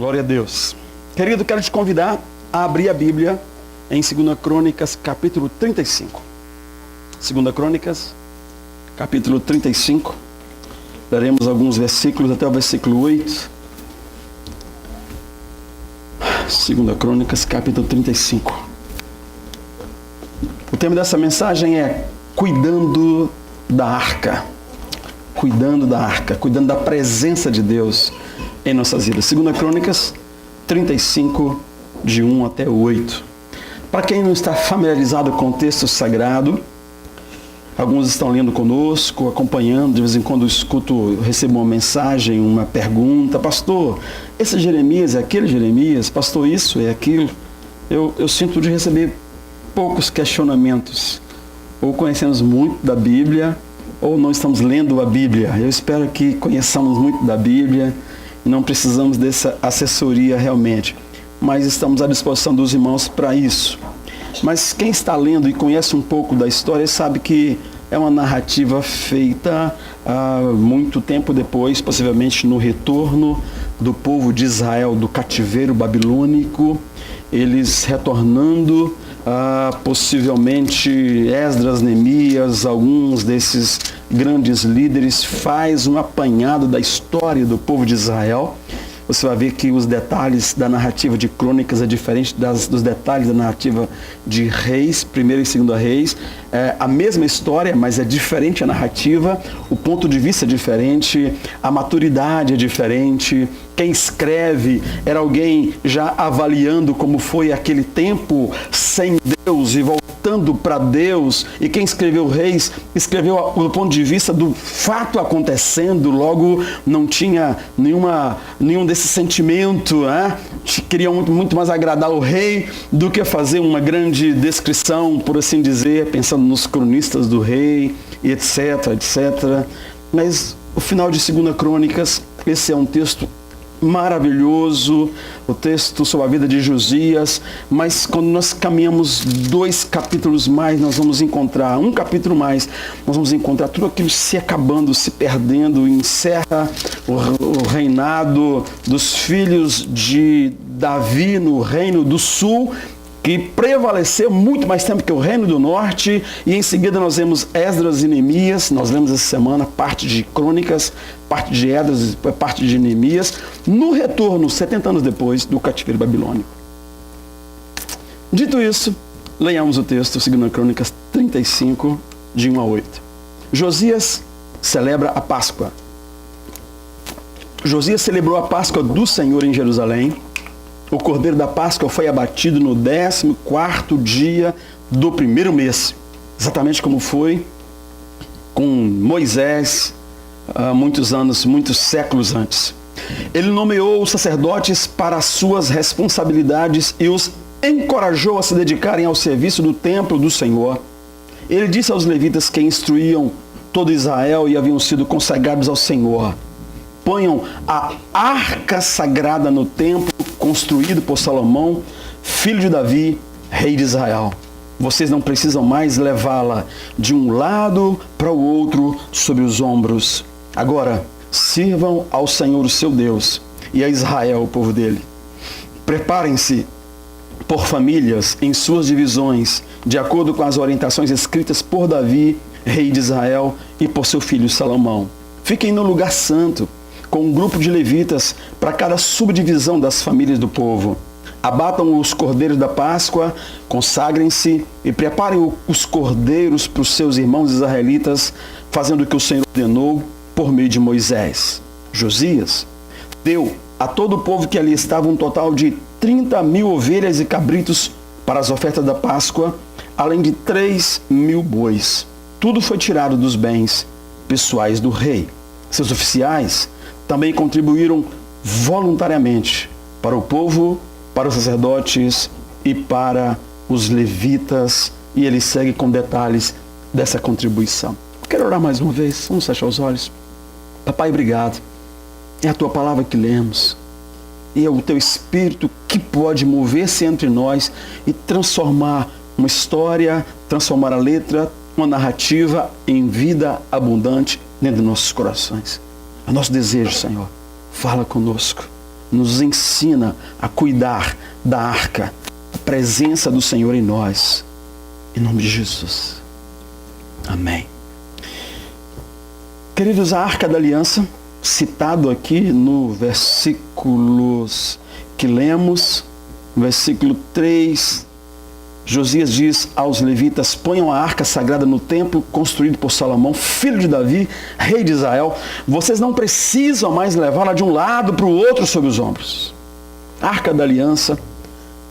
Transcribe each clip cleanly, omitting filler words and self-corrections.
Glória a Deus. Querido, quero te convidar a abrir a Bíblia em 2 Crônicas, capítulo 35. 2 Crônicas, capítulo 35. Daremos alguns versículos até o versículo 8. 2 Crônicas, capítulo 35. O tema dessa mensagem é Cuidando da Arca. Cuidando da Arca, cuidando da presença de Deus em nossas vidas. 2 Crônicas 35, de 1 até 8. Para quem não está familiarizado com o texto sagrado, alguns estão lendo conosco, acompanhando, de vez em quando eu recebo uma mensagem, uma pergunta: pastor, esse Jeremias é aquele Jeremias? Pastor, isso é aquilo? Eu sinto de receber poucos questionamentos. Ou conhecemos muito da Bíblia, ou não estamos lendo a Bíblia. Eu espero que conheçamos muito da Bíblia e não precisamos dessa assessoria realmente, mas estamos à disposição dos irmãos para isso. Mas quem está lendo e conhece um pouco da história sabe que é uma narrativa feita há muito tempo depois, possivelmente no retorno do povo de Israel do cativeiro babilônico, eles retornando, possivelmente Esdras, Neemias, alguns desses grandes líderes, faz um apanhado da história do povo de Israel. Você vai ver que os detalhes da narrativa de Crônicas é diferente dos detalhes da narrativa de Reis, 1ª e 2ª Reis. É a mesma história, mas é diferente a narrativa, o ponto de vista é diferente, a maturidade é diferente. Quem escreve era alguém já avaliando como foi aquele tempo sem Deus e voltando para Deus. E quem escreveu Reis, escreveu do ponto de vista do fato acontecendo, logo não tinha nenhum desse sentimento, né? Queria muito mais agradar o rei do que fazer uma grande descrição, por assim dizer, pensando nos cronistas do rei, e etc, etc. Mas o final de 2 Crônicas, esse é um texto maravilhoso, o texto sobre a vida de Josias, mas quando nós caminhamos 2 capítulos mais, nós vamos encontrar, um capítulo mais, nós vamos encontrar tudo aquilo se acabando, se perdendo, encerra o reinado dos filhos de Davi no reino do sul, que prevaleceu muito mais tempo que o reino do norte, e em seguida nós vemos Esdras e Neemias. Nós lemos essa semana parte de Crônicas, parte de Esdras, parte de Neemias, no retorno, 70 anos depois, do cativeiro babilônico. Dito isso, leiamos o texto, 2 Crônicas 35, de 1 a 8. Josias celebra a Páscoa. Josias celebrou a Páscoa do Senhor em Jerusalém. O cordeiro da Páscoa foi abatido no 14º dia do 1º mês, exatamente como foi com Moisés, há muitos séculos antes. Ele nomeou os sacerdotes para as suas responsabilidades e os encorajou a se dedicarem ao serviço do templo do Senhor. Ele disse aos levitas que instruíam todo Israel e haviam sido consagrados ao Senhor: ponham a arca sagrada no templo construído por Salomão, filho de Davi, rei de Israel. Vocês não precisam mais levá-la de um lado para o outro sobre os ombros. Agora, sirvam ao Senhor, o seu Deus, e a Israel, o povo dele. Preparem-se por famílias em suas divisões, de acordo com as orientações escritas por Davi, rei de Israel, e por seu filho Salomão. Fiquem no lugar santo, com um grupo de levitas para cada subdivisão das famílias do povo. Abatam os cordeiros da Páscoa, consagrem-se e preparem os cordeiros para os seus irmãos israelitas, fazendo o que o Senhor ordenou por meio de Moisés. Josias deu a todo o povo que ali estava um total de 30.000 ovelhas e cabritos para as ofertas da Páscoa, além de 3.000 bois. Tudo foi tirado dos bens pessoais do rei. Seus oficiais também contribuíram voluntariamente para o povo, para os sacerdotes e para os levitas. E ele segue com detalhes dessa contribuição. Quero orar mais uma vez. Vamos fechar os olhos. Papai, obrigado. É a tua palavra que lemos. E é o teu Espírito que pode mover-se entre nós e transformar uma história, transformar a letra, uma narrativa em vida abundante dentro de nossos corações. É o nosso desejo, Senhor. Fala conosco. nos ensina a cuidar da arca, a presença do Senhor em nós. Em nome de Jesus. Amém. Queridos, a Arca da Aliança, citado aqui no versículos que lemos, versículo 3, Josias diz aos levitas: ponham a arca sagrada no templo construído por Salomão, filho de Davi, rei de Israel. Vocês não precisam mais levá-la de um lado para o outro sobre os ombros. A Arca da Aliança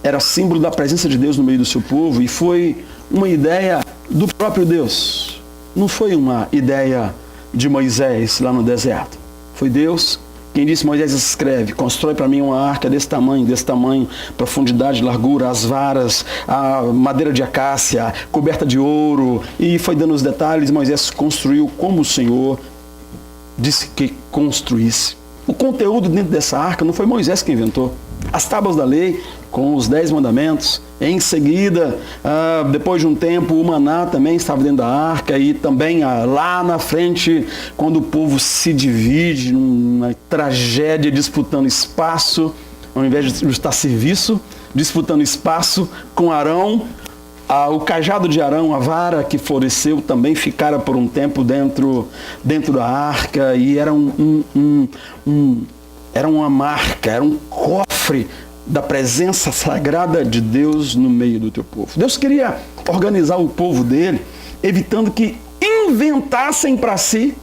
era símbolo da presença de Deus no meio do seu povo e foi uma ideia do próprio Deus. Não foi uma ideia de Moisés lá no deserto. Foi Deus quem disse: Moisés, escreve, constrói para mim uma arca desse tamanho, profundidade, largura, as varas, a madeira de acácia, coberta de ouro. E foi dando os detalhes. Moisés construiu como o Senhor disse que construísse. O conteúdo dentro dessa arca não foi Moisés que inventou. As tábuas da lei, com os 10 mandamentos. Em seguida, depois de um tempo, o maná também estava dentro da arca. E também lá na frente, quando o povo se divide numa tragédia disputando espaço, ao invés de estar serviço, disputando espaço com Arão, o cajado de Arão, a vara que floresceu, também ficara por um tempo dentro da arca. E era era uma marca, era um cofre da presença sagrada de Deus no meio do teu povo. Deus queria organizar o povo dele, evitando que inventassem para si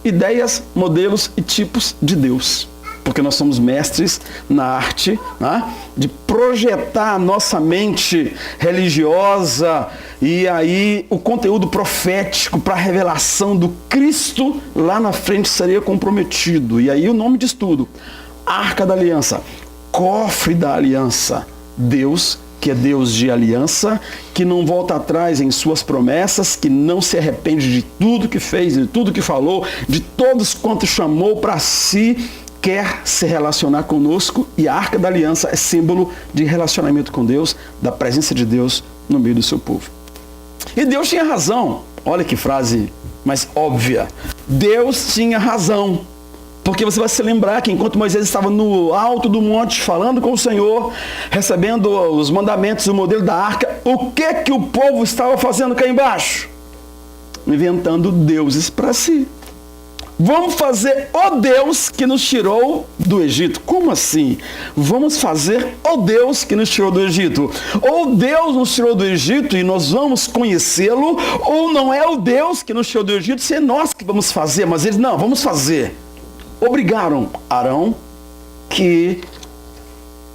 ideias, modelos e tipos de Deus. Porque nós somos mestres na arte, né, de projetar a nossa mente religiosa e aí o conteúdo profético para a revelação do Cristo lá na frente seria comprometido. E aí o nome diz tudo: Arca da Aliança, cofre da aliança. Deus, que é Deus de aliança, que não volta atrás em suas promessas, que não se arrepende de tudo que fez, de tudo que falou, de todos quantos chamou para si, quer se relacionar conosco. E a Arca da Aliança é símbolo de relacionamento com Deus, da presença de Deus no meio do seu povo. E Deus tinha razão. Olha que frase mais óbvia. Deus tinha razão. Porque você vai se lembrar que enquanto Moisés estava no alto do monte falando com o Senhor, recebendo os mandamentos, o modelo da arca, o que o povo estava fazendo cá embaixo? Inventando deuses para si. Vamos fazer o Deus que nos tirou do Egito. Como assim? Vamos fazer o Deus que nos tirou do Egito. Ou Deus nos tirou do Egito e nós vamos conhecê-lo, ou não é o Deus que nos tirou do Egito, se é nós que vamos fazer. Mas eles, não, vamos fazer. Obrigaram Arão, que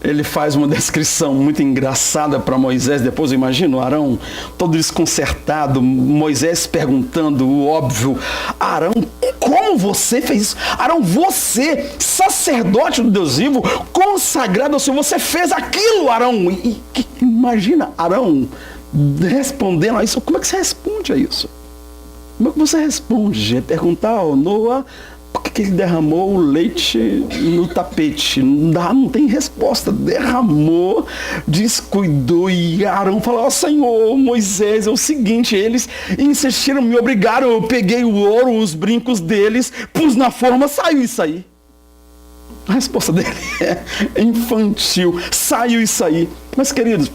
ele faz uma descrição muito engraçada para Moisés. Depois eu imagino Arão todo desconcertado, Moisés perguntando o óbvio: Arão, como você fez isso? Arão, você, sacerdote do Deus vivo, consagrado ao Senhor, você fez aquilo, Arão. Imagina Arão respondendo a isso. Como é que você responde a isso? Como é que você responde? É perguntar ao Noa por que ele derramou o leite no tapete. Não tem resposta. Derramou, descuidou. E Arão falou: ó Senhor, Moisés, é o seguinte, eles insistiram, me obrigaram, eu peguei o ouro, os brincos deles, pus na forma, saiu isso aí. A resposta dele é infantil. Saiu isso aí. Mas, queridos,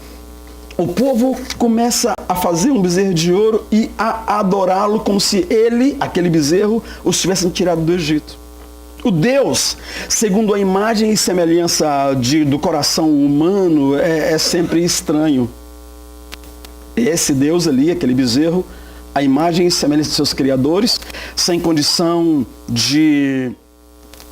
o povo começa a fazer um bezerro de ouro e a adorá-lo como se ele, aquele bezerro, os tivessem tirado do Egito. O Deus, segundo a imagem e semelhança do coração humano, é sempre estranho. Esse Deus ali, aquele bezerro, a imagem e semelhança de seus criadores, sem condição de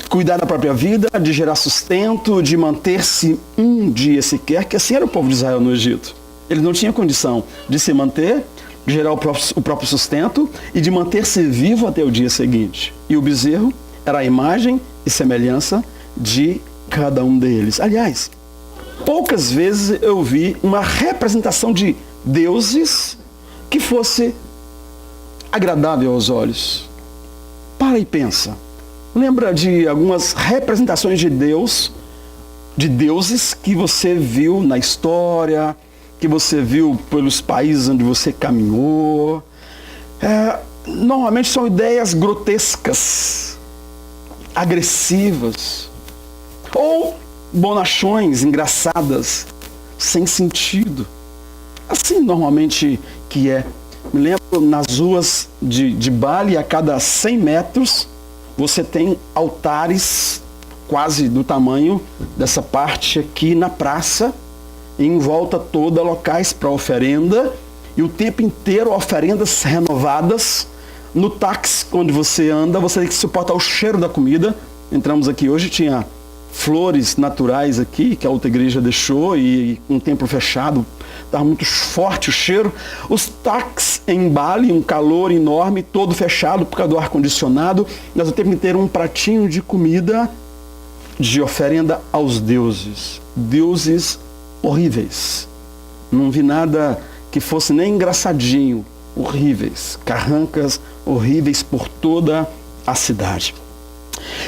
cuidar da própria vida, de gerar sustento, de manter-se um dia sequer, que assim era o povo de Israel no Egito. Ele não tinha condição de se manter, de gerar o próprio sustento e de manter-se vivo até o dia seguinte. E o bezerro era a imagem e semelhança de cada um deles. Aliás, poucas vezes eu vi uma representação de deuses que fosse agradável aos olhos. Para e pensa. Lembra de algumas representações de Deus, de deuses que você viu na história, que você viu pelos países onde você caminhou? Normalmente são ideias grotescas, agressivas, ou bonachões, engraçadas, sem sentido. Assim normalmente que é. Me lembro nas ruas de Bali, a cada 100 metros, você tem altares quase do tamanho dessa parte aqui na praça, e em volta toda locais para oferenda, e o tempo inteiro oferendas renovadas. No táxi, onde você anda, você tem que suportar o cheiro da comida. Entramos aqui hoje, tinha flores naturais aqui, que a outra igreja deixou, e um templo fechado, estava muito forte o cheiro. Os táxis em Bali, um calor enorme, todo fechado por causa do ar-condicionado, mas o tempo inteiro um pratinho de comida de oferenda aos deuses. Deuses horríveis. Não vi nada que fosse nem engraçadinho. Horríveis. Carrancas horríveis por toda a cidade.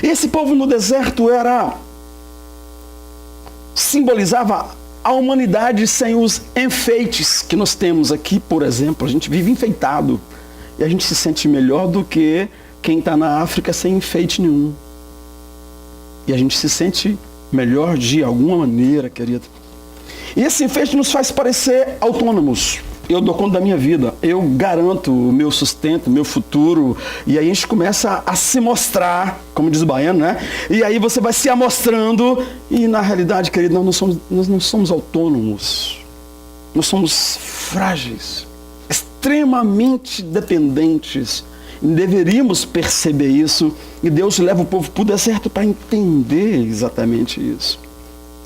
Esse povo no deserto simbolizava a humanidade sem os enfeites que nós temos aqui, por exemplo. A gente vive enfeitado e a gente se sente melhor do que quem está na África sem enfeite nenhum. E a gente se sente melhor de alguma maneira, querido. E esse enfeite nos faz parecer autônomos. Eu dou conta da minha vida, eu garanto o meu sustento, o meu futuro, e aí a gente começa a se mostrar, como diz o baiano, né? E aí você vai se amostrando, e na realidade, querido, nós não somos autônomos, nós somos frágeis, extremamente dependentes, e deveríamos perceber isso, e Deus leva o povo para o deserto para entender exatamente isso.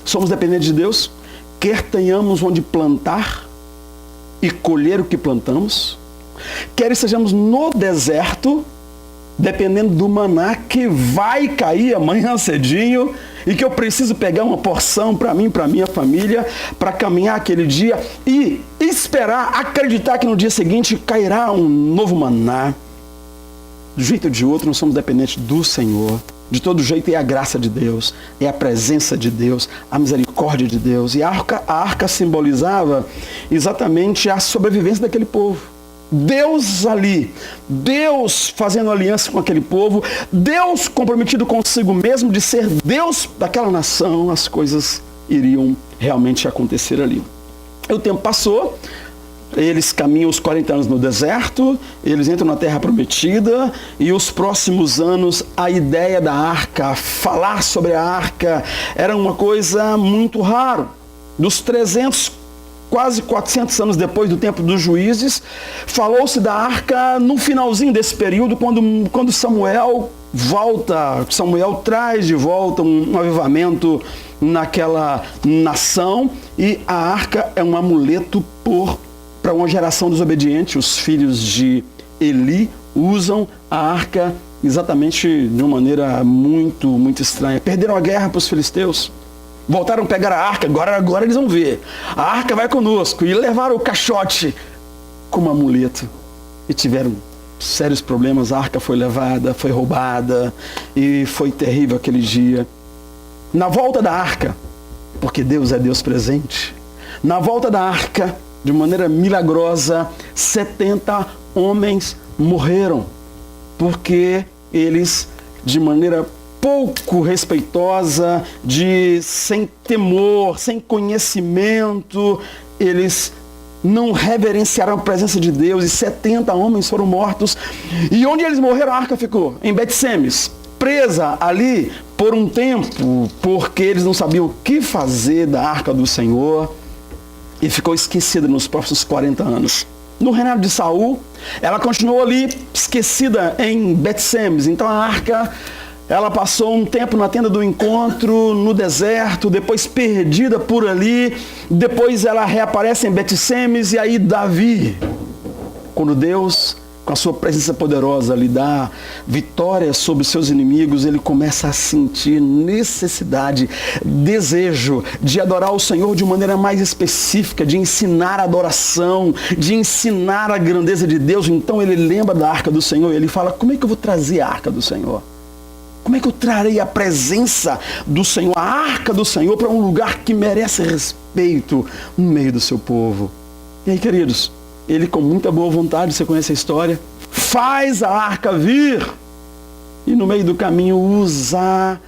Somos dependentes de Deus, quer tenhamos onde plantar, e colher o que plantamos, quer estejamos no deserto, dependendo do maná que vai cair amanhã cedinho, e que eu preciso pegar uma porção para mim, para minha família, para caminhar aquele dia, e esperar, acreditar que no dia seguinte cairá um novo maná. De um jeito ou de outro, nós somos dependentes do Senhor. De todo jeito é a graça de Deus, é a presença de Deus, a misericórdia de Deus. E a arca simbolizava exatamente a sobrevivência daquele povo. Deus ali, Deus fazendo aliança com aquele povo, Deus comprometido consigo mesmo de ser Deus daquela nação, as coisas iriam realmente acontecer ali. E o tempo passou. Eles caminham os 40 anos no deserto, eles entram na terra prometida, e os próximos anos a ideia da arca, falar sobre a arca, era uma coisa muito rara. Dos 300, quase 400 anos depois do tempo dos juízes, falou-se da arca no finalzinho desse período, quando Samuel traz de volta um avivamento naquela nação, e a arca é um amuleto para uma geração desobediente. Os filhos de Eli usam a arca exatamente de uma maneira muito, muito estranha. Perderam a guerra para os filisteus. Voltaram a pegar a arca, agora eles vão ver. A arca vai conosco. E levaram o caixote como amuleto. E tiveram sérios problemas. A arca foi levada, foi roubada. E foi terrível aquele dia. Na volta da arca, porque Deus é Deus presente, na volta da arca, de maneira milagrosa, 70 homens morreram, porque eles, de maneira pouco respeitosa, sem temor, sem conhecimento, eles não reverenciaram a presença de Deus, e 70 homens foram mortos. E onde eles morreram, a arca ficou? Em Bet-Semes, presa ali por um tempo, porque eles não sabiam o que fazer da arca do Senhor. E ficou esquecida nos próximos 40 anos. No reinado de Saul, ela continuou ali, esquecida em Bet-Semes. Então a arca, ela passou um tempo na tenda do encontro, no deserto, depois perdida por ali. Depois ela reaparece em Bet-Semes, e aí Davi, quando Deus, com a sua presença poderosa, lhe dá vitória sobre os seus inimigos, ele começa a sentir necessidade, desejo de adorar o Senhor de maneira mais específica, de ensinar a adoração, de ensinar a grandeza de Deus. Então ele lembra da arca do Senhor e ele fala: como é que eu vou trazer a arca do Senhor? Como é que eu trarei a presença do Senhor, a arca do Senhor, para um lugar que merece respeito no meio do seu povo? E aí, queridos, ele, com muita boa vontade, você conhece a história, faz a arca vir, e no meio do caminho usa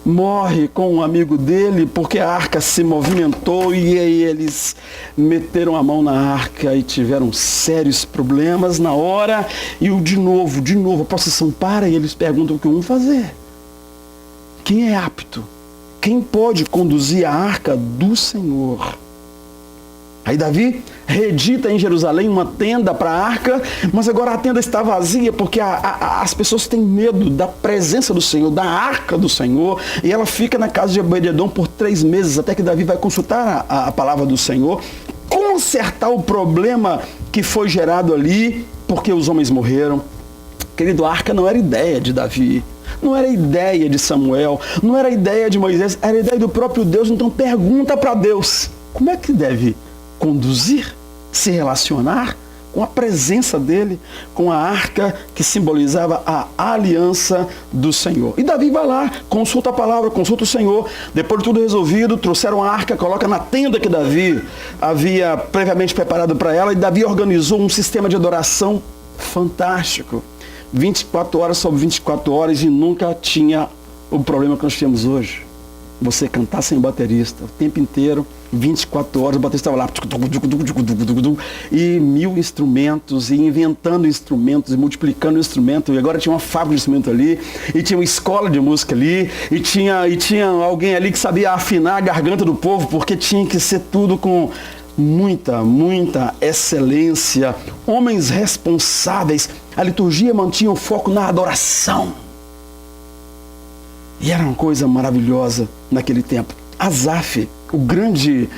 morre com um amigo dele porque a arca se movimentou e aí eles meteram a mão na arca e tiveram sérios problemas na hora. E de novo, a procissão para e eles perguntam o que vão fazer. Quem é apto? Quem pode conduzir a arca do Senhor? Aí Davi reedita em Jerusalém uma tenda para a arca, mas agora a tenda está vazia porque as pessoas têm medo da presença do Senhor, da arca do Senhor, e ela fica na casa de Obed-edom por 3 meses, até que Davi vai consultar a palavra do Senhor, consertar o problema que foi gerado ali, porque os homens morreram. Querido, a arca não era ideia de Davi, não era ideia de Samuel, não era ideia de Moisés, era ideia do próprio Deus. Então pergunta para Deus, como é que deve conduzir, se relacionar com a presença dele, com a arca que simbolizava a aliança do Senhor. E Davi vai lá, consulta a palavra, consulta o Senhor. Depois de tudo resolvido, trouxeram a arca, coloca na tenda que Davi havia previamente preparado para ela, e Davi organizou um sistema de adoração fantástico. 24 horas sobre 24 horas, e nunca tinha o problema que nós temos hoje. Você cantar sem baterista o tempo inteiro, 24 horas, o baterista estava lá, e 1000 instrumentos, e inventando instrumentos, e multiplicando instrumentos, e agora tinha uma fábrica de instrumento ali, e tinha uma escola de música ali, e tinha alguém ali que sabia afinar a garganta do povo, porque tinha que ser tudo com muita excelência, homens responsáveis. A liturgia mantinha o foco na adoração. E era uma coisa maravilhosa naquele tempo. Asaf, o grande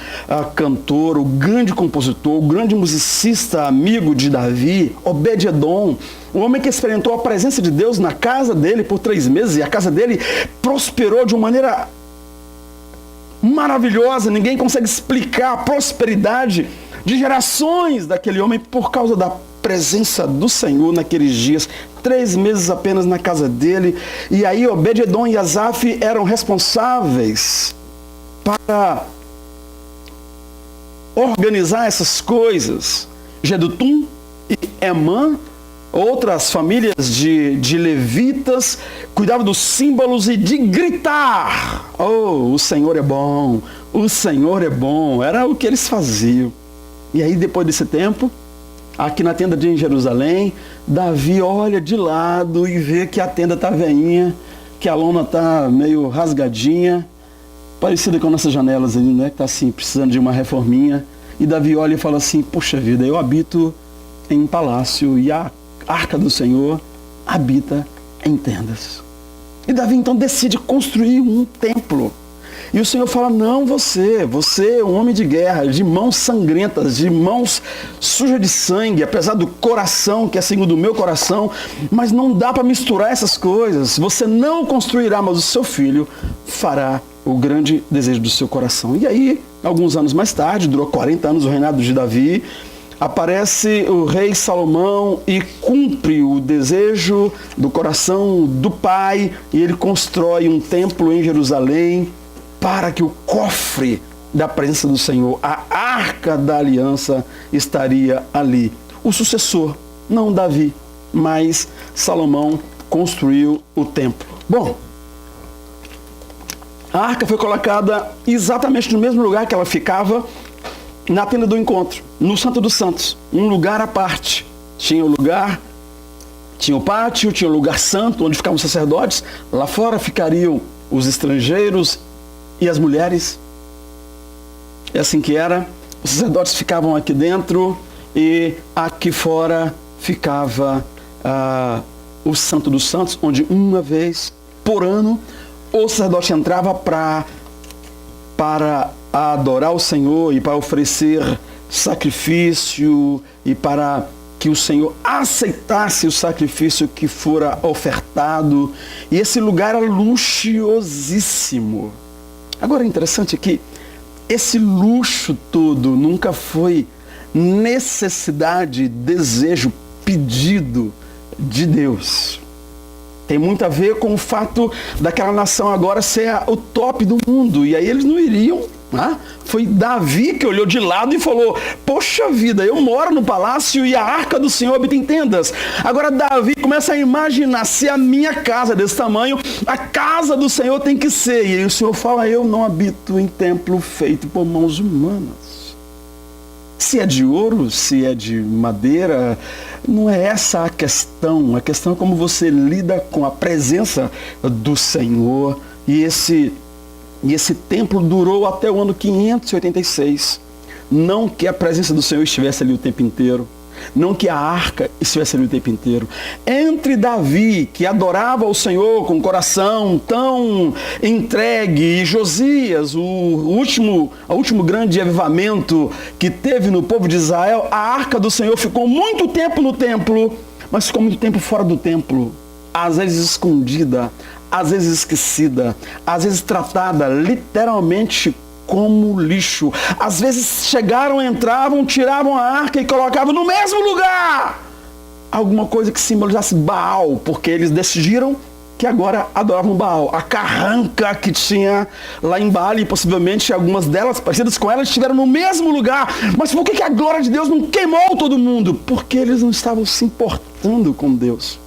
cantor, o grande compositor, o grande musicista, amigo de Davi, Obed-edom, o homem que experimentou a presença de Deus na casa dele por 3 meses, e a casa dele prosperou de uma maneira maravilhosa. Ninguém consegue explicar a prosperidade de gerações daquele homem por causa da presença do Senhor naqueles dias. 3 meses apenas na casa dele. E aí Obed-edom e Asaf eram responsáveis para organizar essas coisas. Jedutum e Emã, outras famílias de levitas, cuidavam dos símbolos e de gritar: oh, o Senhor é bom, o Senhor é bom. Era o que eles faziam. E aí, depois desse tempo, aqui na tenda de Jerusalém, Davi olha de lado e vê que a tenda está veinha, que a lona está meio rasgadinha, parecida com nossas janelas ali, né? Que está assim, precisando de uma reforminha. E Davi olha e fala assim: puxa vida, eu habito em palácio e a arca do Senhor habita em tendas. E Davi então decide construir um templo. E o Senhor fala: não, você é um homem de guerra, de mãos sangrentas, de mãos sujas de sangue, apesar do coração, que é segundo o meu coração, mas não dá para misturar essas coisas. Você não construirá, mas o seu filho fará o grande desejo do seu coração. E aí, alguns anos mais tarde, durou 40 anos o reinado de Davi, aparece o rei Salomão e cumpre o desejo do coração do pai, e ele constrói um templo em Jerusalém para que o cofre da presença do Senhor, a arca da aliança, estaria ali. O sucessor, não Davi, mas Salomão, construiu o templo. Bom, a arca foi colocada exatamente no mesmo lugar que ela ficava na tenda do encontro, no Santo dos Santos, um lugar à parte. Tinha o pátio, tinha o lugar santo, onde ficavam os sacerdotes. Lá fora ficariam os estrangeiros e as mulheres. É assim que era. Os sacerdotes ficavam aqui dentro e aqui fora ficava o Santo dos Santos, onde uma vez por ano o sacerdote entrava para adorar o Senhor e para oferecer sacrifício e para que o Senhor aceitasse o sacrifício que fora ofertado. E esse lugar era luxuosíssimo. Agora é interessante que esse luxo todo nunca foi necessidade, desejo, pedido de Deus. Tem muito a ver com o fato daquela nação agora ser o top do mundo. E aí eles não iriam Foi Davi que olhou de lado e falou: poxa vida, eu moro no palácio e a arca do Senhor habita em tendas. Agora Davi começa a imaginar: se a minha casa é desse tamanho, a casa do Senhor tem que ser. E aí o Senhor fala: eu não habito em templo feito por mãos humanas. Se é de ouro, se é de madeira, não é essa a questão. A questão é como você lida com a presença do Senhor. E esse templo durou até o ano 586. Não que a presença do Senhor estivesse ali o tempo inteiro. Não que a arca estivesse ali o tempo inteiro. Entre Davi, que adorava o Senhor com o coração tão entregue, e Josias, o último grande avivamento que teve no povo de Israel, a arca do Senhor ficou muito tempo no templo, mas ficou muito tempo fora do templo. Às vezes escondida, às vezes esquecida, às vezes tratada literalmente como lixo. Às vezes chegaram, entravam, tiravam a arca e colocavam no mesmo lugar alguma coisa que simbolizasse Baal, porque eles decidiram que agora adoravam Baal. A carranca que tinha lá em Bali, possivelmente algumas delas parecidas com elas, estiveram no mesmo lugar. Mas por que a glória de Deus não queimou todo mundo? Porque eles não estavam se importando com Deus.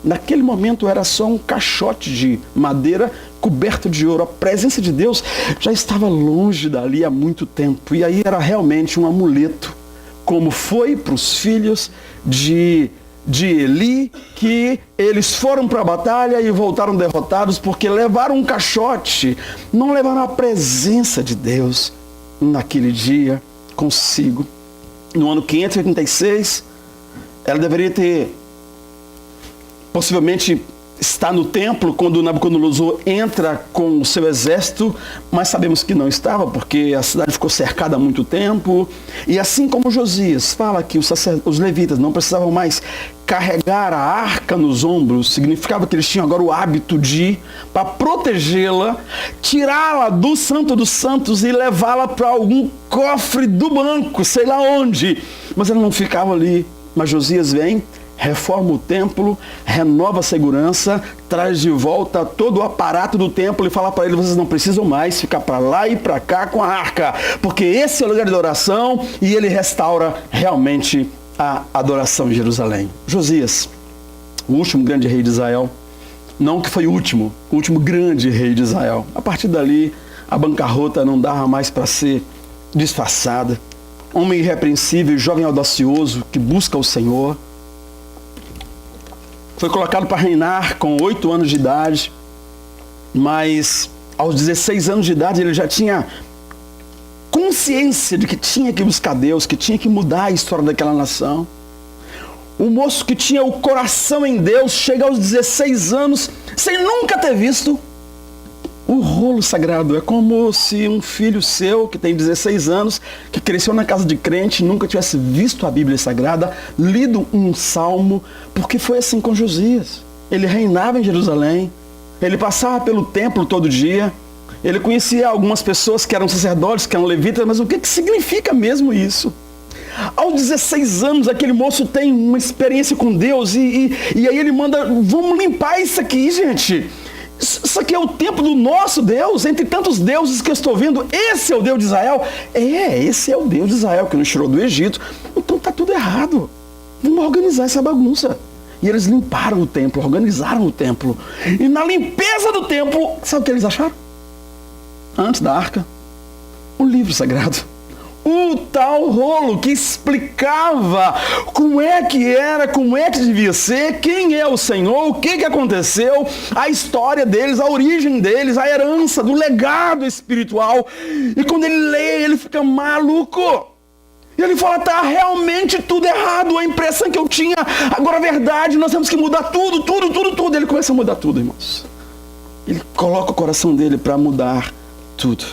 Naquele momento era só um caixote de madeira coberto de ouro. A presença de Deus já estava longe dali há muito tempo. E aí era realmente um amuleto, como foi para os filhos de Eli, que eles foram para a batalha e voltaram derrotados porque levaram um caixote, não levaram a presença de Deus naquele dia consigo. No ano 586, ela deveria ter possivelmente está no templo quando Nabucodonosor entra com o seu exército, mas sabemos que não estava, porque a cidade ficou cercada há muito tempo. E assim como Josias fala que os levitas não precisavam mais carregar a arca nos ombros, significava que eles tinham agora o hábito de, para protegê-la, tirá-la do Santo dos Santos e levá-la para algum cofre do banco, sei lá onde. Mas ela não ficava ali. Mas Josias vem, reforma o templo, renova a segurança, traz de volta todo o aparato do templo e fala para ele: vocês não precisam mais ficar para lá e para cá com a arca, porque esse é o lugar de adoração. E ele restaura realmente a adoração em Jerusalém. Josias, o último grande rei de Israel, não que foi o último grande rei de Israel. A partir dali, a bancarrota não dava mais para ser disfarçada. Homem irrepreensível, jovem audacioso, que busca o Senhor. Foi colocado para reinar com 8 anos de idade, mas aos 16 anos de idade ele já tinha consciência de que tinha que buscar Deus, que tinha que mudar a história daquela nação. O moço que tinha o coração em Deus chega aos 16 anos sem nunca ter visto o rolo sagrado. É como se um filho seu, que tem 16 anos, que cresceu na casa de crente, nunca tivesse visto a Bíblia Sagrada, lido um salmo, porque foi assim com Josias. Ele reinava em Jerusalém, ele passava pelo templo todo dia, ele conhecia algumas pessoas que eram sacerdotes, que eram levitas, mas o que significa mesmo isso? Aos 16 anos, aquele moço tem uma experiência com Deus e aí ele manda: vamos limpar isso aqui, gente. Isso aqui é o templo do nosso Deus, entre tantos deuses que eu estou vendo, esse é o Deus de Israel? Esse é o Deus de Israel que nos tirou do Egito. Então está tudo errado. Vamos organizar essa bagunça. E eles limparam o templo, organizaram o templo. E na limpeza do templo, sabe o que eles acharam? Antes da arca, o livro sagrado. O tal rolo que explicava como é que era, como é que devia ser, quem é o Senhor, o que aconteceu, a história deles, a origem deles, a herança do legado espiritual. E quando ele lê, ele fica maluco. E ele fala: tá realmente tudo errado, a impressão que eu tinha, agora a verdade, nós temos que mudar tudo. Ele começa a mudar tudo, irmãos. Ele coloca o coração dele para mudar tudo.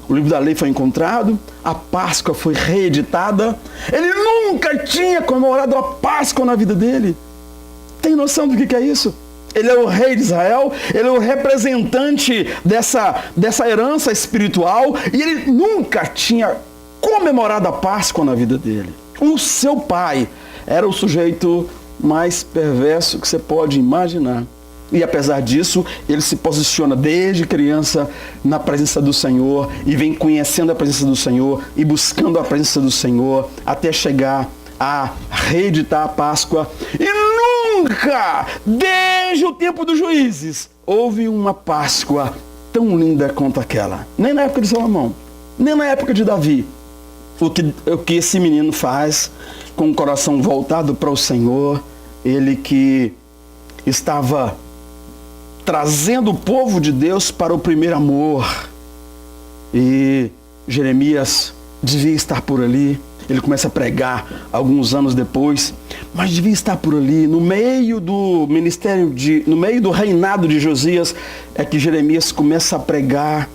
O livro da lei foi encontrado, a Páscoa foi reeditada. Ele nunca tinha comemorado a Páscoa na vida dele. Tem noção do que é isso? Ele é o rei de Israel, ele é o representante dessa herança espiritual, e ele nunca tinha comemorado a Páscoa na vida dele. O seu pai era o sujeito mais perverso que você pode imaginar. E apesar disso, ele se posiciona desde criança na presença do Senhor e vem conhecendo a presença do Senhor e buscando a presença do Senhor até chegar a reeditar a Páscoa. E nunca, desde o tempo dos juízes, houve uma Páscoa tão linda quanto aquela. Nem na época de Salomão, nem na época de Davi. O que esse menino faz com o coração voltado para o Senhor, ele que estava trazendo o povo de Deus para o primeiro amor. E Jeremias devia estar por ali. Ele começa a pregar alguns anos depois, mas devia estar por ali, no meio do no meio do reinado de Josias, é que Jeremias começa a pregar.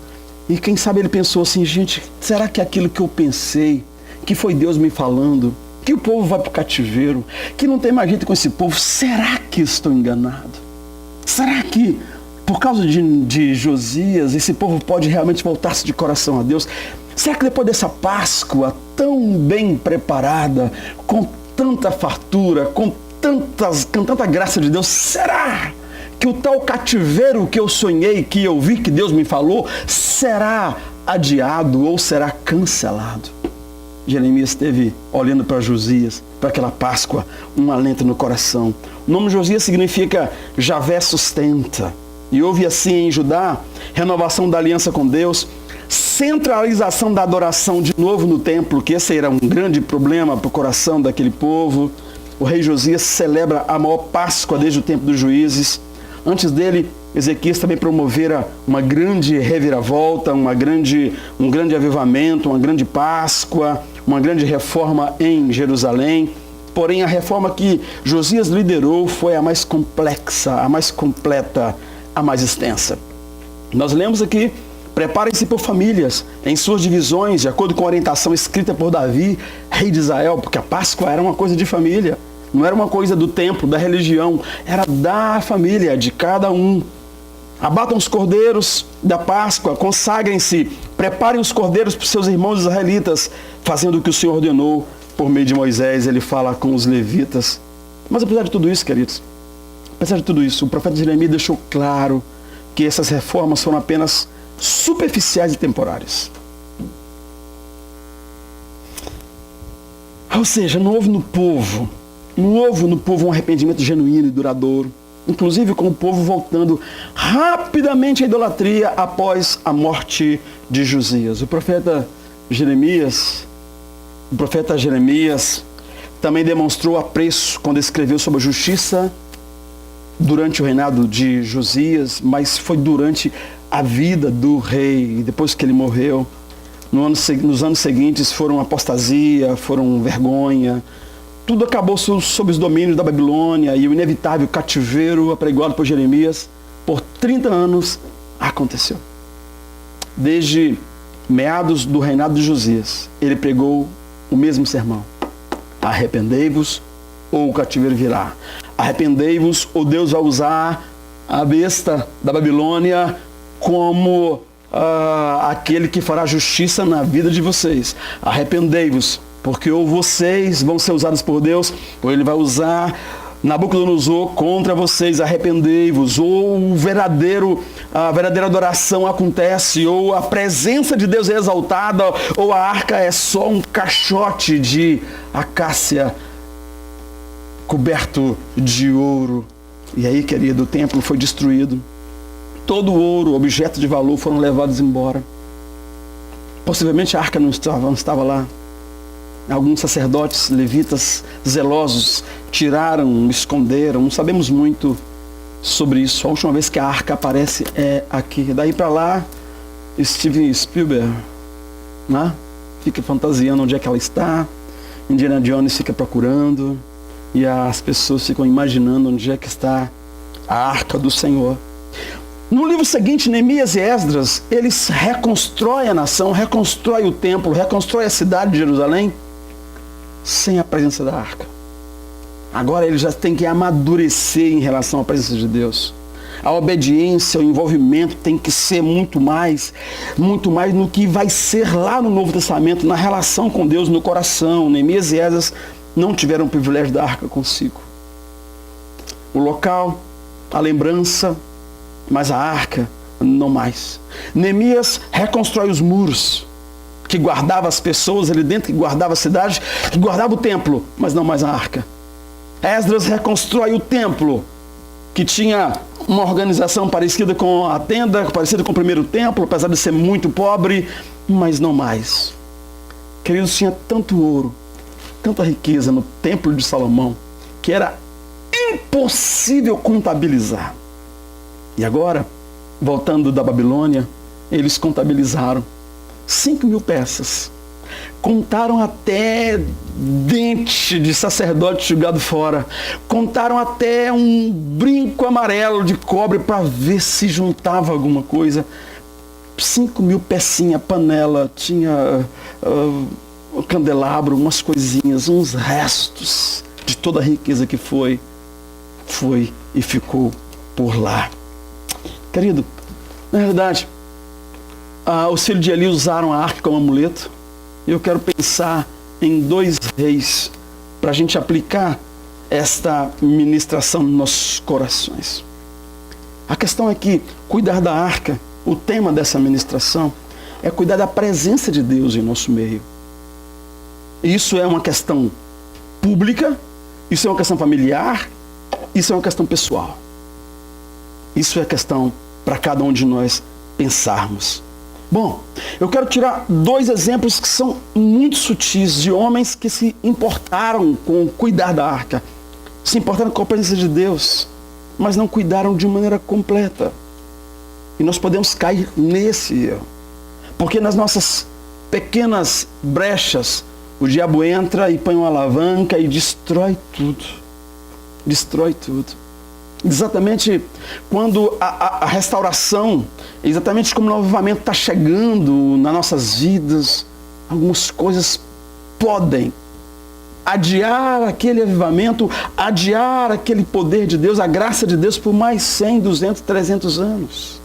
E quem sabe ele pensou assim, gente, será que aquilo que eu pensei, que foi Deus me falando, que o povo vai para o cativeiro, que não tem mais jeito com esse povo, será que estou enganado? Será que, por causa de Josias, esse povo pode realmente voltar-se de coração a Deus? Será que depois dessa Páscoa tão bem preparada, com tanta fartura, com tanta graça de Deus, será que o tal cativeiro que eu sonhei, que eu vi, que Deus me falou, será adiado ou será cancelado? Jeremias esteve olhando para Josias, para aquela Páscoa, um alento no coração. O nome Josias significa Javé sustenta. E houve assim em Judá, renovação da aliança com Deus, centralização da adoração de novo no templo, que esse era um grande problema para o coração daquele povo. O rei Josias celebra a maior Páscoa desde o tempo dos juízes. Antes dele, Ezequias também promovera uma grande reviravolta, um grande avivamento, uma grande Páscoa, uma grande reforma em Jerusalém. Porém, a reforma que Josias liderou foi a mais complexa, a mais completa, a mais extensa. Nós lemos aqui, preparem-se por famílias, em suas divisões, de acordo com a orientação escrita por Davi, rei de Israel, porque a Páscoa era uma coisa de família. Não era uma coisa do templo, da religião, era da família, de cada um. Abatam os cordeiros da Páscoa, consagrem-se, preparem os cordeiros para os seus irmãos israelitas, fazendo o que o Senhor ordenou por meio de Moisés. Ele fala com os levitas. Mas apesar de tudo isso, queridos, apesar de tudo isso, o profeta Jeremias deixou claro que essas reformas foram apenas superficiais e temporárias. Ou seja, não houve no povo um arrependimento genuíno e duradouro, inclusive com o povo voltando rapidamente à idolatria após a morte de Josias. O profeta Jeremias também demonstrou apreço quando escreveu sobre a justiça durante o reinado de Josias, mas foi durante a vida do rei, e depois que ele morreu. Nos anos seguintes foram apostasia, foram vergonha. Tudo acabou sob os domínios da Babilônia e o inevitável cativeiro apregoado por Jeremias por 30 anos aconteceu. Desde meados do reinado de Josias, ele pregou o mesmo sermão. Arrependei-vos ou o cativeiro virá. Arrependei-vos ou Deus vai usar a besta da Babilônia como aquele que fará justiça na vida de vocês. Arrependei-vos, porque ou vocês vão ser usados por Deus, ou ele vai usar Nabucodonosor contra vocês. Arrependei-vos, ou a verdadeira adoração acontece, ou a presença de Deus é exaltada, ou a arca é só um caixote de acácia coberto de ouro. E aí, querido, o templo foi destruído. Todo o ouro, objeto de valor, foram levados embora. Possivelmente a arca não estava lá. Alguns sacerdotes, levitas, zelosos, tiraram, esconderam. Não sabemos muito sobre isso. A última vez que a arca aparece é aqui. Daí para lá, Steven Spielberg, né? Fica fantasiando onde é que ela está. Indiana Jones fica procurando. E as pessoas ficam imaginando onde é que está a arca do Senhor. No livro seguinte, Neemias e Esdras, eles reconstroem a nação, reconstroem o templo, reconstroem a cidade de Jerusalém sem a presença da arca. Agora eles já têm que amadurecer em relação à presença de Deus. A obediência, o envolvimento tem que ser muito mais no que vai ser lá no Novo Testamento, na relação com Deus, no coração. Neemias e Esdras não tiveram o privilégio da arca consigo. O local a lembrança, mas a arca não mais. Neemias reconstrói os muros, que guardava as pessoas ali dentro, que guardava a cidade, que guardava o templo, mas não mais a arca. Esdras reconstrói o templo, que tinha uma organização parecida com a tenda, parecida com o primeiro templo, apesar de ser muito pobre, mas não mais. Queridos, tinha tanto ouro, tanta riqueza no templo de Salomão, que era impossível contabilizar. E agora, voltando da Babilônia, eles contabilizaram 5.000 peças. Contaram até dente de sacerdote jogado fora. Contaram até um brinco amarelo de cobre para ver se juntava alguma coisa. 5.000 pecinhas, panela, tinha candelabro, umas coisinhas, uns restos de toda a riqueza que foi e ficou por lá. Querido, na realidade, os filhos de Eli usaram a arca como amuleto. Eu quero pensar em 2 reis para a gente aplicar esta ministração nos nossos corações. A questão é que cuidar da arca, o tema dessa ministração, é cuidar da presença de Deus em nosso meio. Isso é uma questão pública, isso é uma questão familiar, isso é uma questão pessoal. Isso é questão para cada um de nós pensarmos. Bom, eu quero tirar 2 exemplos que são muito sutis de homens que se importaram com cuidar da arca, se importaram com a presença de Deus, mas não cuidaram de maneira completa. E nós podemos cair nesse erro, porque nas nossas pequenas brechas, o diabo entra e põe uma alavanca e destrói tudo. Destrói tudo. Exatamente quando a restauração, exatamente como o avivamento está chegando nas nossas vidas, algumas coisas podem adiar aquele avivamento, adiar aquele poder de Deus, a graça de Deus por mais 100, 200, 300 anos.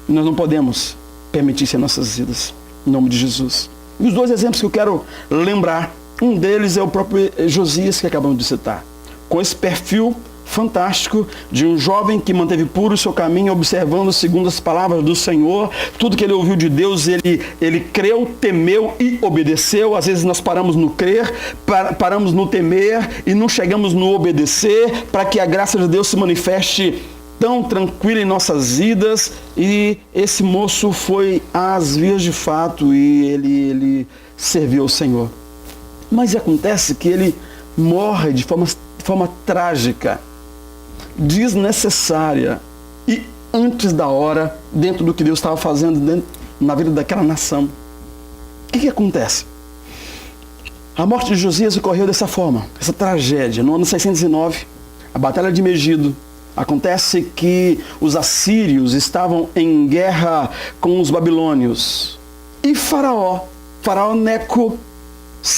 E nós não podemos permitir isso em nossas vidas, em nome de Jesus. E os 2 exemplos que eu quero lembrar, um deles é o próprio Josias que acabamos de citar, com esse perfil fantástico de um jovem que manteve puro o seu caminho, observando segundo as palavras do Senhor, tudo que ele ouviu de Deus, ele creu, temeu e obedeceu. Às vezes nós paramos no crer, paramos no temer e não chegamos no obedecer, para que a graça de Deus se manifeste tão tranquila em nossas vidas. E esse moço foi às vias de fato e ele serviu ao Senhor. Mas acontece que ele morre de forma trágica, desnecessária e antes da hora, dentro do que Deus estava fazendo na vida daquela nação. O que acontece? A morte de Josias ocorreu dessa forma, essa tragédia. No ano 609, a Batalha de Megido. Acontece que os assírios estavam em guerra com os babilônios. E Faraó Neco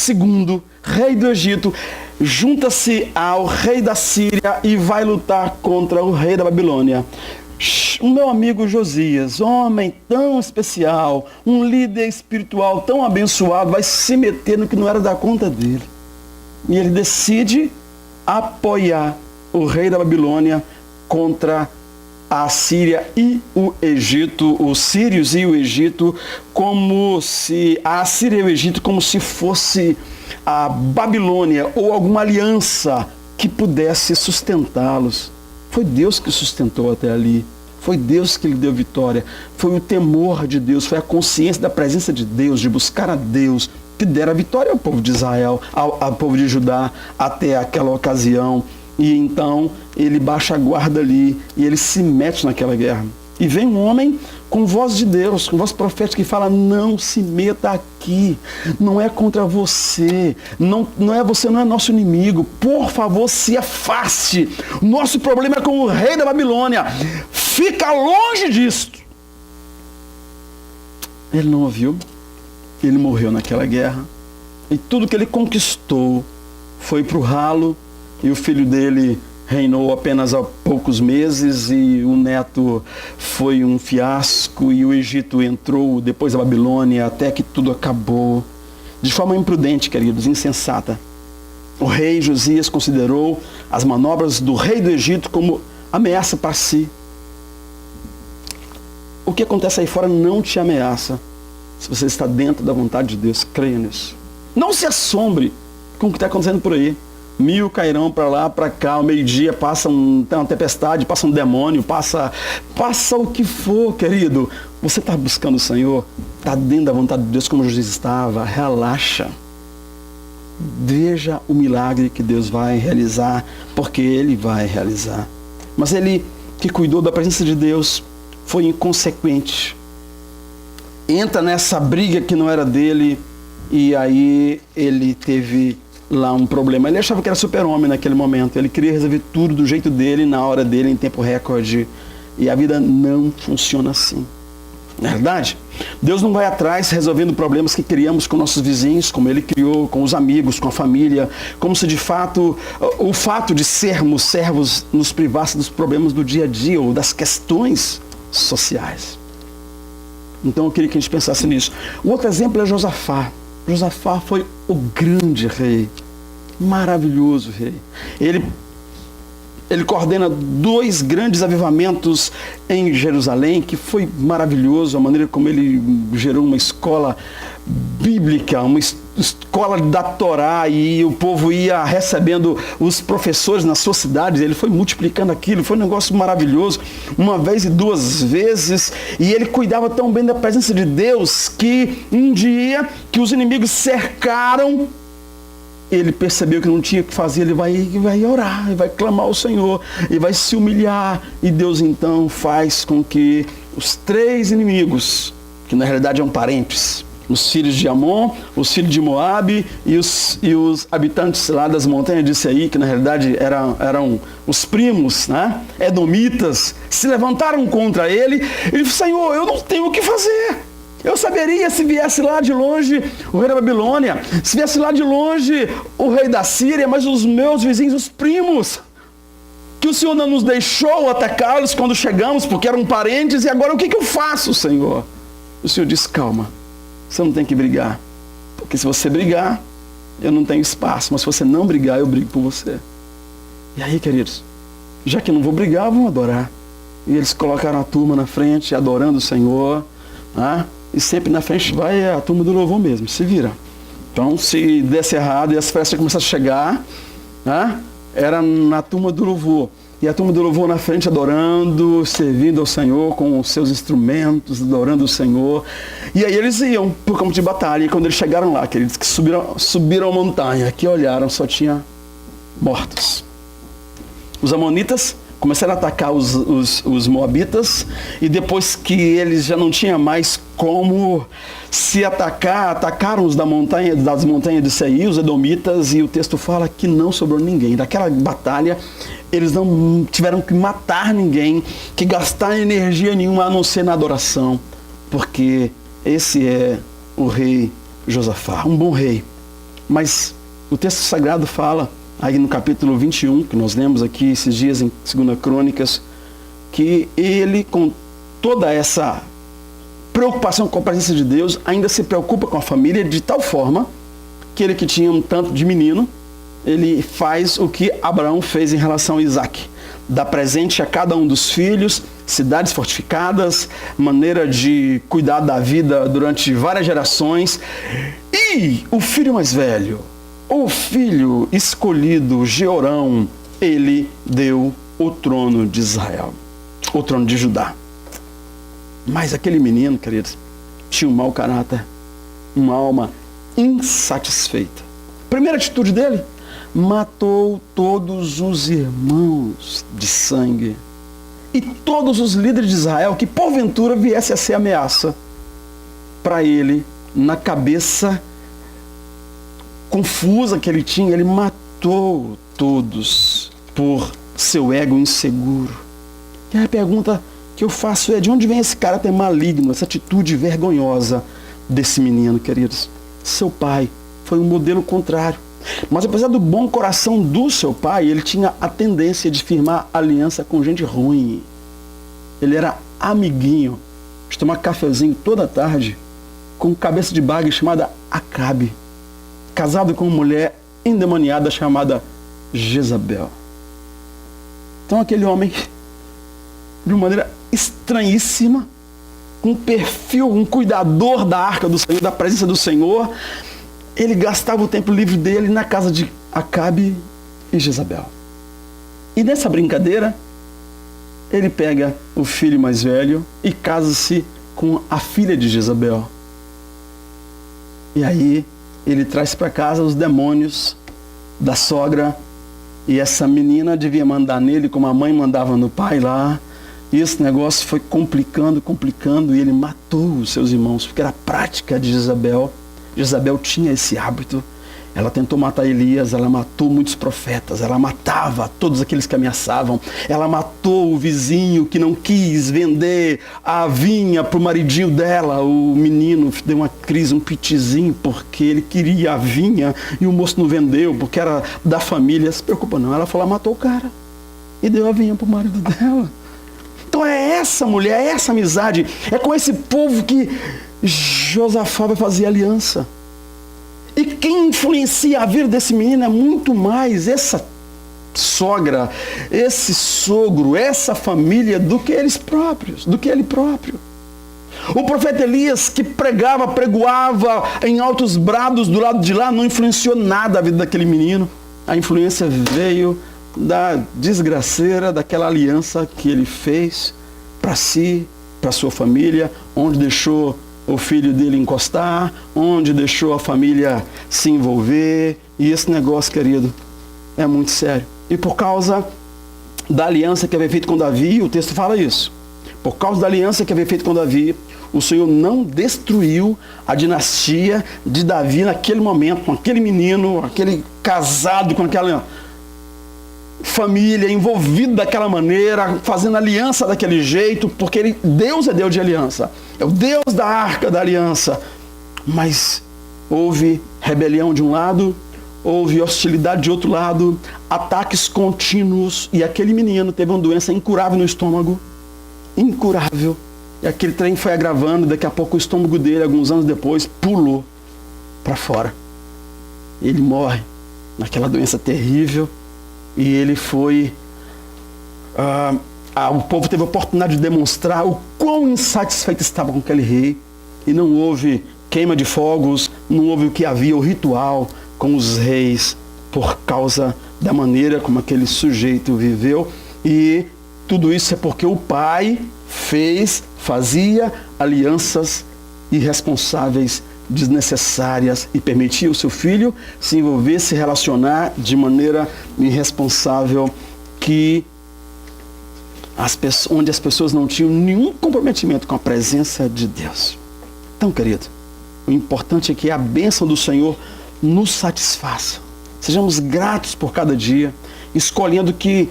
II, rei do Egito, junta-se ao rei da Síria e vai lutar contra o rei da Babilônia. O meu amigo Josias, homem tão especial, um líder espiritual tão abençoado, vai se meter no que não era da conta dele. E ele decide apoiar o rei da Babilônia contra a Síria e o Egito, os sírios e o Egito, como se a Síria e o Egito como se fosse a Babilônia ou alguma aliança que pudesse sustentá-los. Foi Deus que sustentou até ali. Foi Deus que lhe deu vitória. Foi o temor de Deus, foi a consciência da presença de Deus, de buscar a Deus, que dera vitória ao povo de Israel, ao povo de Judá até aquela ocasião. E então ele baixa a guarda ali e ele se mete naquela guerra. E vem um homem com voz de Deus, com voz profética, que fala: não se meta aqui, não é contra você, você não é nosso inimigo, por favor, se afaste. Nosso problema é com o rei da Babilônia, fica longe disto. Ele não ouviu, ele morreu naquela guerra, e tudo que ele conquistou foi para o ralo, e o filho dele reinou apenas há poucos meses e o neto foi um fiasco e o Egito entrou depois da Babilônia até que tudo acabou. De forma imprudente, queridos, insensata. O rei Josias considerou as manobras do rei do Egito como ameaça para si. O que acontece aí fora não te ameaça. Se você está dentro da vontade de Deus, creia nisso. Não se assombre com o que está acontecendo por aí. 1000 cairão para lá, para cá, ao meio-dia passa uma tempestade, passa um demônio, passa o que for, querido. Você está buscando o Senhor, está dentro da vontade de Deus como Jesus estava, relaxa. Veja o milagre que Deus vai realizar, porque Ele vai realizar. Mas ele que cuidou da presença de Deus foi inconsequente. Entra nessa briga que não era dele, e aí ele teve lá um problema. Ele achava que era super-homem naquele momento. Ele queria resolver tudo do jeito dele, na hora dele, em tempo recorde. E a vida não funciona assim. Não é verdade? Deus não vai atrás resolvendo problemas que criamos com nossos vizinhos, como Ele criou, com os amigos, com a família, como se de fato, o fato de sermos servos nos privasse dos problemas do dia a dia ou das questões sociais. Então eu queria que a gente pensasse nisso. O outro exemplo é Josafá. Josafá foi o grande rei, maravilhoso rei. Ele coordena 2 grandes avivamentos em Jerusalém, que foi maravilhoso, a maneira como ele gerou uma escola bíblica, uma escola da Torá, e o povo ia recebendo os professores nas suas cidades. Ele foi multiplicando aquilo, foi um negócio maravilhoso, 1 vez e 2 vezes, e ele cuidava tão bem da presença de Deus, que um dia que os inimigos cercaram, ele percebeu que não tinha o que fazer, ele vai orar, ele vai clamar ao Senhor, e vai se humilhar, e Deus então faz com que os 3 inimigos, que na realidade eram parentes, os filhos de Amon, os filhos de Moabe e os habitantes lá das montanhas de Seir, que na realidade eram os primos, né? Edomitas, se levantaram contra ele. Ele disse: Senhor, eu não tenho o que fazer. Eu saberia se viesse lá de longe o rei da Babilônia, se viesse lá de longe o rei da Síria, mas os meus vizinhos, os primos, que o Senhor não nos deixou atacá-los quando chegamos, porque eram parentes, e agora o que eu faço, Senhor? O Senhor disse: calma, você não tem que brigar, porque se você brigar, eu não tenho espaço, mas se você não brigar, eu brigo por você. E aí, queridos, já que não vou brigar, vamos adorar. E eles colocaram a turma na frente, adorando o Senhor, né? E sempre na frente vai a turma do louvor mesmo, se vira. Então, se desse errado e as festas começassem a chegar, né? Era na turma do louvor. E a turma do louvor na frente adorando, servindo ao Senhor com os seus instrumentos, adorando o Senhor. E aí eles iam por campo de batalha. E quando eles chegaram lá, queridos, que subiram a montanha, que olharam, só tinha mortos. Os amonitas começaram a atacar os moabitas, e depois que eles já não tinham mais como se atacar, atacaram os das montanhas de Seir, os edomitas, e o texto fala que não sobrou ninguém. Daquela batalha, eles não tiveram que matar ninguém, que gastar energia nenhuma a não ser na adoração, porque esse é o rei Josafá, um bom rei. Mas o texto sagrado fala, aí no capítulo 21, que nós lemos aqui esses dias em 2 Crônicas, que ele, com toda essa preocupação com a presença de Deus, ainda se preocupa com a família de tal forma que ele, que tinha um tanto de menino, ele faz o que Abraão fez em relação a Isaac. Dá presente a cada um dos filhos, cidades fortificadas, maneira de cuidar da vida durante várias gerações. E o filho mais velho, o filho escolhido, Jeorão, ele deu o trono de Israel, o trono de Judá. Mas aquele menino, queridos, tinha um mau caráter, uma alma insatisfeita. Primeira atitude dele: matou todos os irmãos de sangue e todos os líderes de Israel que porventura viesse a ser ameaça para ele. Na cabeça confusa que ele tinha, ele matou todos por seu ego inseguro. E a pergunta que eu faço é: de onde vem esse caráter maligno, essa atitude vergonhosa desse menino, queridos? Seu pai foi um modelo contrário. Mas apesar do bom coração do seu pai, ele tinha a tendência de firmar aliança com gente ruim. Ele era amiguinho de tomar cafezinho toda tarde com cabeça de bagre chamada Acabe, casado com uma mulher endemoniada chamada Jezabel. Então aquele homem de uma maneira estranhíssima, um perfil, um cuidador da arca do Senhor, da presença do Senhor. Ele gastava o tempo livre dele na casa de Acabe e Jezabel. E nessa brincadeira, ele pega o filho mais velho e casa-se com a filha de Jezabel. E aí ele traz para casa os demônios da sogra, e essa menina devia mandar nele como a mãe mandava no pai lá. E esse negócio foi complicando, e ele matou os seus irmãos, porque era a prática de Jezabel. Jezabel tinha esse hábito. Ela tentou matar Elias, ela matou muitos profetas, ela matava todos aqueles que ameaçavam. Ela matou o vizinho que não quis vender a vinha para o maridinho dela. O menino deu uma crise, um pitizinho, porque ele queria a vinha e o moço não vendeu, porque era da família. Se preocupa não, ela falou, matou o cara e deu a vinha para o marido dela. Então é essa mulher, é essa amizade, é com esse povo que Josafá vai fazer aliança. E quem influencia a vida desse menino é muito mais essa sogra, esse sogro, essa família do que eles próprios, do que ele próprio. O profeta Elias, que pregoava em altos brados do lado de lá, não influenciou nada a vida daquele menino. A influência veio da desgraceira, daquela aliança que ele fez para si, para sua família, onde deixou o filho dele encostar, onde deixou a família se envolver. E esse negócio, querido, é muito sério. E por causa da aliança que havia feito com Davi, o texto fala isso. Por causa da aliança que havia feito com Davi, o Senhor não destruiu a dinastia de Davi naquele momento, com aquele menino, aquele casado com aquela família, envolvido daquela maneira, fazendo aliança daquele jeito, porque Deus é Deus de aliança, é o Deus da arca da aliança. Mas houve rebelião de um lado, houve hostilidade de outro lado, ataques contínuos, e aquele menino teve uma doença incurável no estômago, incurável, e aquele trem foi agravando, daqui a pouco o estômago dele, alguns anos depois, pulou para fora. Ele morre naquela doença terrível. E ele foi... o povo teve a oportunidade de demonstrar o quão insatisfeito estava com aquele rei. E não houve queima de fogos, não houve o que havia, o ritual com os reis, por causa da maneira como aquele sujeito viveu. E tudo isso é porque o pai fazia alianças irresponsáveis, desnecessárias, e permitia o seu filho se envolver, se relacionar de maneira irresponsável, onde as pessoas não tinham nenhum comprometimento com a presença de Deus. Então, querido, o importante é que a bênção do Senhor nos satisfaça. Sejamos gratos por cada dia, escolhendo que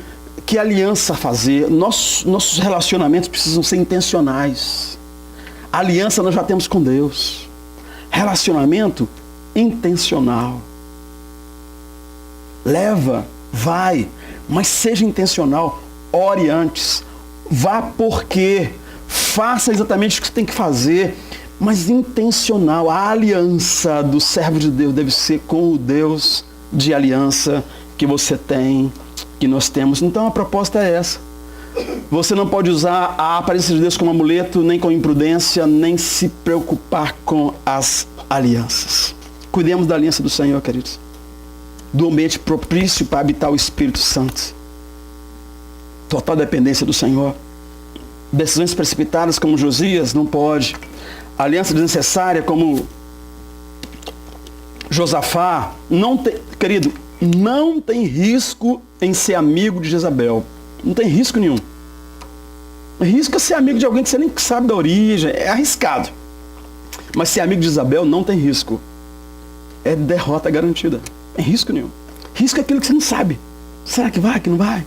aliança fazer. Nossos relacionamentos precisam ser intencionais. A aliança nós já temos com Deus. Relacionamento intencional. Leva, vai, mas seja intencional. Ore antes. Vá porque. Faça exatamente o que você tem que fazer, mas intencional. A aliança do servo de Deus deve ser com o Deus de aliança que você tem, que nós temos. Então a proposta é essa. Você não pode usar a aparência de Deus como amuleto, nem com imprudência, nem se preocupar com as alianças. Cuidemos da aliança do Senhor, queridos. Do ambiente propício para habitar o Espírito Santo. Total dependência do Senhor. Decisões precipitadas como Josias, não pode. Aliança desnecessária como Josafá, não tem, querido, não tem risco em ser amigo de Jezabel. Não tem risco nenhum. Risco é ser amigo de alguém que você nem sabe da origem. É arriscado. Mas ser amigo de Jezabel não tem risco. É derrota garantida. Não tem risco nenhum. Risco é aquilo que você não sabe. Será que vai, que não vai?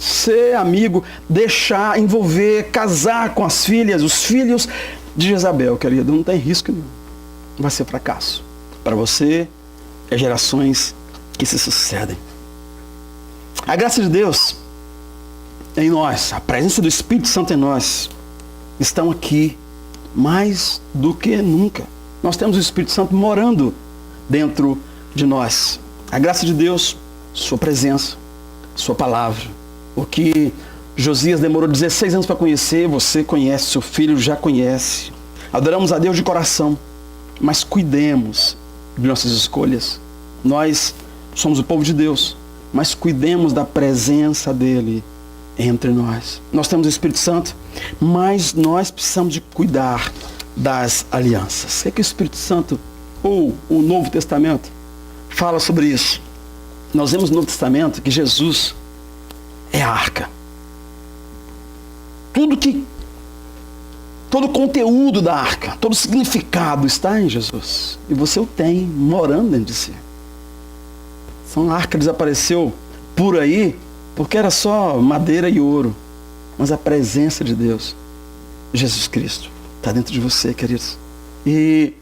Ser amigo, deixar, envolver, casar com as filhas, os filhos de Jezabel, querido, não tem risco nenhum. Vai ser fracasso. Para você, é gerações que se sucedem. A graça de Deus em nós, a presença do Espírito Santo em nós, estão aqui mais do que nunca. Nós temos o Espírito Santo morando dentro de nós. A graça de Deus, sua presença, sua palavra, o que Josias demorou 16 anos para conhecer, você conhece, seu filho já conhece. Adoramos a Deus de coração, mas cuidemos de nossas escolhas. Nós somos o povo de Deus, mas cuidemos da presença dele entre nós. Nós temos o Espírito Santo, mas nós precisamos de cuidar das alianças. O que é que o Espírito Santo ou o Novo Testamento fala sobre isso? Nós vemos no Novo Testamento que Jesus é a arca. Todo o conteúdo da arca, todo o significado está em Jesus. E você o tem morando dentro de si. Então a arca desapareceu por aí porque era só madeira e ouro. Mas a presença de Deus, Jesus Cristo, está dentro de você, queridos. E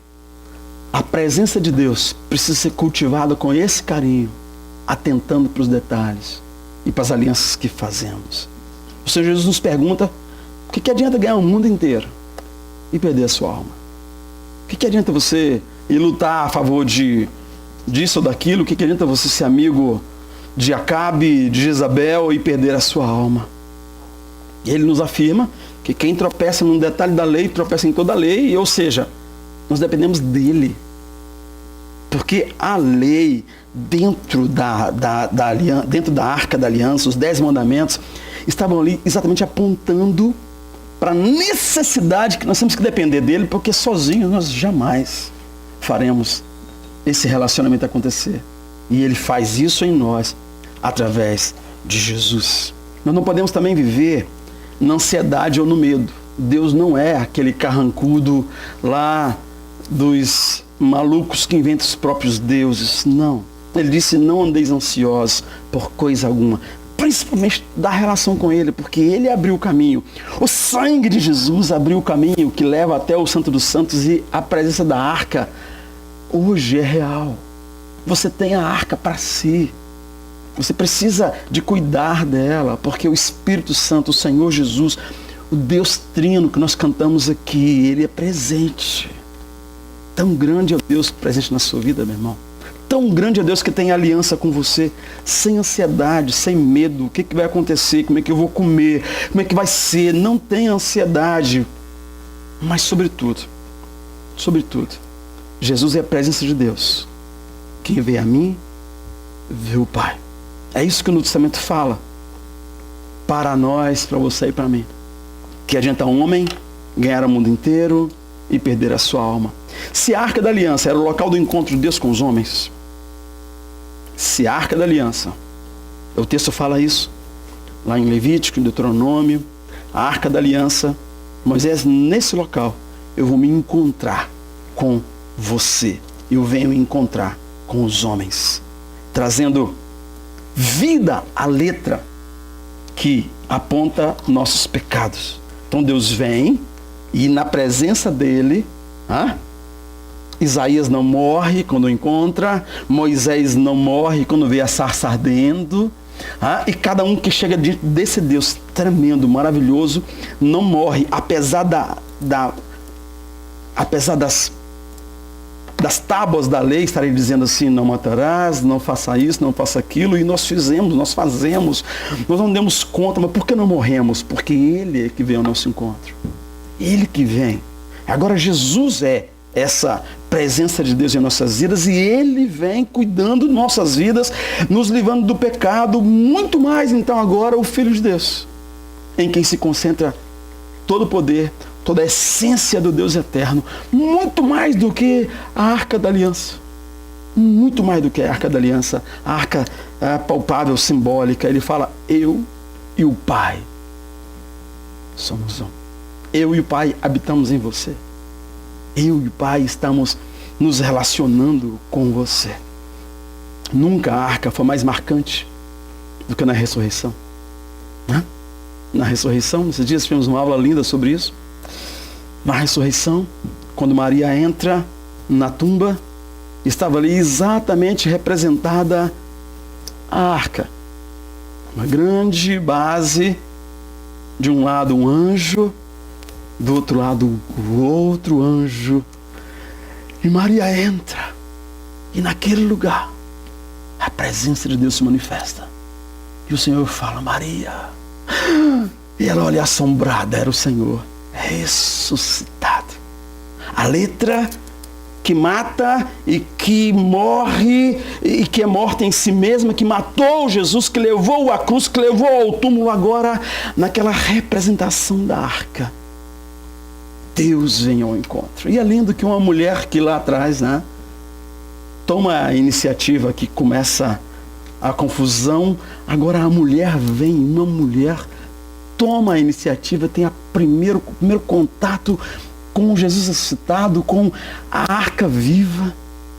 a presença de Deus precisa ser cultivada com esse carinho, atentando para os detalhes e para as alianças que fazemos. O Senhor Jesus nos pergunta: o que adianta ganhar o mundo inteiro e perder a sua alma? O que adianta você ir lutar a favor disso ou daquilo? O que adianta você ser amigo de Acabe, de Jezabel e perder a sua alma? E ele nos afirma que quem tropeça num detalhe da lei, tropeça em toda a lei, ou seja, nós dependemos dele. Porque a lei, dentro dentro da arca da aliança, os 10 mandamentos, estavam ali exatamente apontando para a necessidade que nós temos que depender dele, porque sozinhos nós jamais faremos esse relacionamento acontecer. E ele faz isso em nós, através de Jesus. Nós não podemos também viver na ansiedade ou no medo. Deus não é aquele carrancudo lá dos malucos que inventam os próprios deuses. Não. Ele disse: não andeis ansiosos por coisa alguma. Principalmente da relação com ele, porque ele abriu o caminho. O sangue de Jesus abriu o caminho que leva até o Santo dos Santos, e a presença da arca hoje é real. Você tem a arca para si. Você precisa de cuidar dela, porque o Espírito Santo, o Senhor Jesus, o Deus Trino que nós cantamos aqui, ele é presente. Tão grande é o Deus presente na sua vida, meu irmão. Tão grande é Deus que tem aliança com você, sem ansiedade, sem medo. O que vai acontecer? Como é que eu vou comer? Como é que vai ser? Não tenha ansiedade. Mas sobretudo, Jesus é a presença de Deus. Quem vê a mim, vê o Pai. É isso que o Novo Testamento fala. Para nós, para você e para mim. Que adianta um homem ganhar o mundo inteiro e perder a sua alma. Se a Arca da Aliança era o local do encontro de Deus com os homens, se a Arca da Aliança, o texto fala isso, lá em Levítico, em Deuteronômio, a Arca da Aliança, Moisés, nesse local, eu vou me encontrar com você. Eu venho me encontrar com os homens, trazendo vida à letra que aponta nossos pecados. Então Deus vem e na presença dele, Isaías não morre quando o encontra, Moisés não morre quando vê a sarça ardendo, e cada um que chega diante desse Deus tremendo, maravilhoso, não morre, apesar das tábuas da lei estarem dizendo assim: não matarás, não faça isso, não faça aquilo, e nós fazemos, nós não demos conta. Mas por que não morremos? Porque ele é que vem ao nosso encontro, ele que vem. Agora Jesus é essa presença de Deus em nossas vidas, e ele vem cuidando de nossas vidas, nos livrando do pecado, muito mais então agora o Filho de Deus, em quem se concentra todo o poder, toda a essência do Deus eterno, muito mais do que a Arca da Aliança. Muito mais do que a Arca da Aliança, a Arca palpável, simbólica. Ele fala: eu e o Pai somos um. Eu e o Pai habitamos em você. Eu e o Pai estamos nos relacionando com você. Nunca a Arca foi mais marcante do que na ressurreição. Na ressurreição, nesses dias tivemos uma aula linda sobre isso. Na ressurreição, quando Maria entra na tumba, estava ali exatamente representada a arca. Uma grande base, de um lado um anjo, do outro lado o outro anjo. E Maria entra, e naquele lugar a presença de Deus se manifesta. E o Senhor fala: Maria, E ela olha assombrada, era o Senhor ressuscitado. A letra que mata e que morre e que é morta em si mesma, que matou Jesus, que levou à cruz, que levou ao túmulo, agora naquela representação da arca. Deus vem ao encontro. E é lindo que uma mulher que lá atrás, né, toma a iniciativa, que começa a confusão, agora a mulher vem, uma mulher toma a iniciativa, tem o primeiro contato com Jesus ressuscitado, com a arca viva.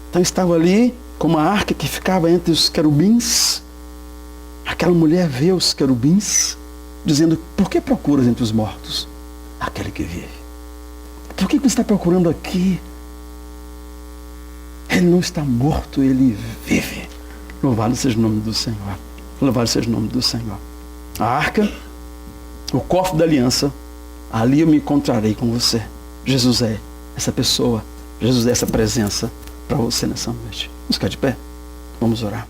Então estava ali com uma arca que ficava entre os querubins. Aquela mulher vê os querubins, dizendo: por que procuras entre os mortos aquele que vive? Por que você está procurando aqui? Ele não está morto, ele vive. Louvado seja o nome do Senhor. Louvado seja o nome do Senhor. A arca, o cofre da aliança, ali eu me encontrarei com você. Jesus é essa pessoa, Jesus é essa presença para você nessa noite. Vamos ficar de pé? Vamos orar.